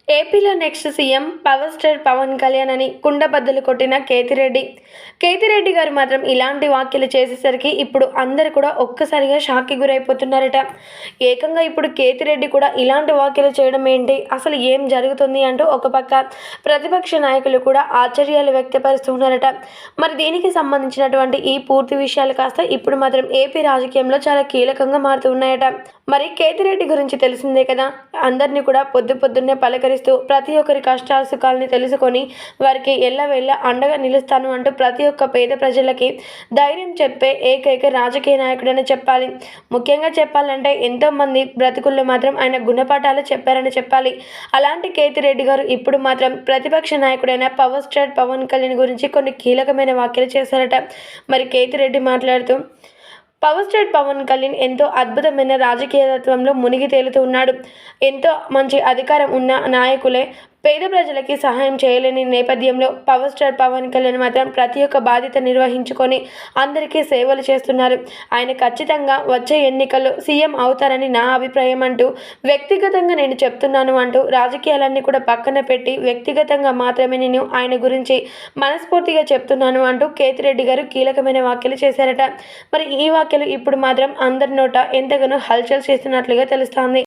ఏపీలో next CM power star Pawan Kalyan అని కుండబద్దలు కొట్టిన కేతిరెడ్డి. కేతిరెడ్డి గారు మాత్రం ఇలాంటి వ్యాఖ్యలు చేసేసరికి ఇప్పుడు అందరూ కూడా ఒక్కసారిగా షాక్కి గురైపోతున్నారట. ఏకంగా ఇప్పుడు కేతిరెడ్డి కూడా ఇలాంటి వ్యాఖ్యలు చేయడం ఏంటి, అసలు ఏం జరుగుతుంది అంటూ ఒక పక్క ప్రతిపక్ష నాయకులు కూడా ఆశ్చర్యాలు వ్యక్తపరుస్తున్నారట. మరి దీనికి సంబంధించినటువంటి ఈ పూర్తి విషయాలు కాస్త ఇప్పుడు మాత్రం ఏపీ రాజకీయంలో చాలా కీలకంగా మారుతున్నాయట. మరి కేతిరెడ్డి గురించి తెలిసిందే కదా, అందరినీ కూడా పొద్దున్నే పలకరిస్తూ ప్రతి ఒక్కరి కష్టాల సుఖాలని తెలుసుకొని వారికి ఎల్లవేళ్ళ అండగా నిలుస్తాను అంటూ ప్రతి ఒక్క పేద ప్రజలకి ధైర్యం చెప్పే ఏకైక రాజకీయ నాయకుడని చెప్పాలి. ముఖ్యంగా చెప్పాలంటే ఎంతోమంది బ్రతుకుల్లో మాత్రం ఆయన గుణపాఠాలు చెప్పారని చెప్పాలి. అలాంటి కేతిరెడ్డి గారు ఇప్పుడు మాత్రం ప్రతిపక్ష నాయకుడైన పవర్ స్టార్ పవన్ కళ్యాణ్ గురించి కొన్ని కీలకమైన వ్యాఖ్యలు చేశారట. మరి కేతిరెడ్డి మాట్లాడుతూ, పవర్ స్టార్ పవన్ కళ్యాణ్ ఎంతో అద్భుతమైన రాజకీయ తత్వంలో మునిగి తేలుతూ ఉన్నాడు. ఎంతో మంచి అధికారం ఉన్న నాయకులే పేద ప్రజలకి సహాయం చేయలేని నేపథ్యంలో పవర్ స్టార్ పవన్ కళ్యాణ్ మాత్రం ప్రతి ఒక్క బాధ్యత నిర్వహించుకొని అందరికీ సేవలు చేస్తున్నారు. ఆయన ఖచ్చితంగా వచ్చే ఎన్నికల్లో సీఎం అవుతారని నా అభిప్రాయం అంటూ, వ్యక్తిగతంగా నేను చెప్తున్నాను అంటూ రాజకీయాలన్నీ కూడా పక్కన పెట్టి వ్యక్తిగతంగా మాత్రమే నేను ఆయన గురించి మనస్ఫూర్తిగా చెప్తున్నాను అంటూ కేతిరెడ్డి గారు కీలకమైన వ్యాఖ్యలు చేశారట. మరి ఈ వ్యాఖ్యలు ఇప్పుడు మాత్రం అందరి నోట ఎంతగానో హల్చల్ చేస్తున్నట్లుగా తెలుస్తోంది.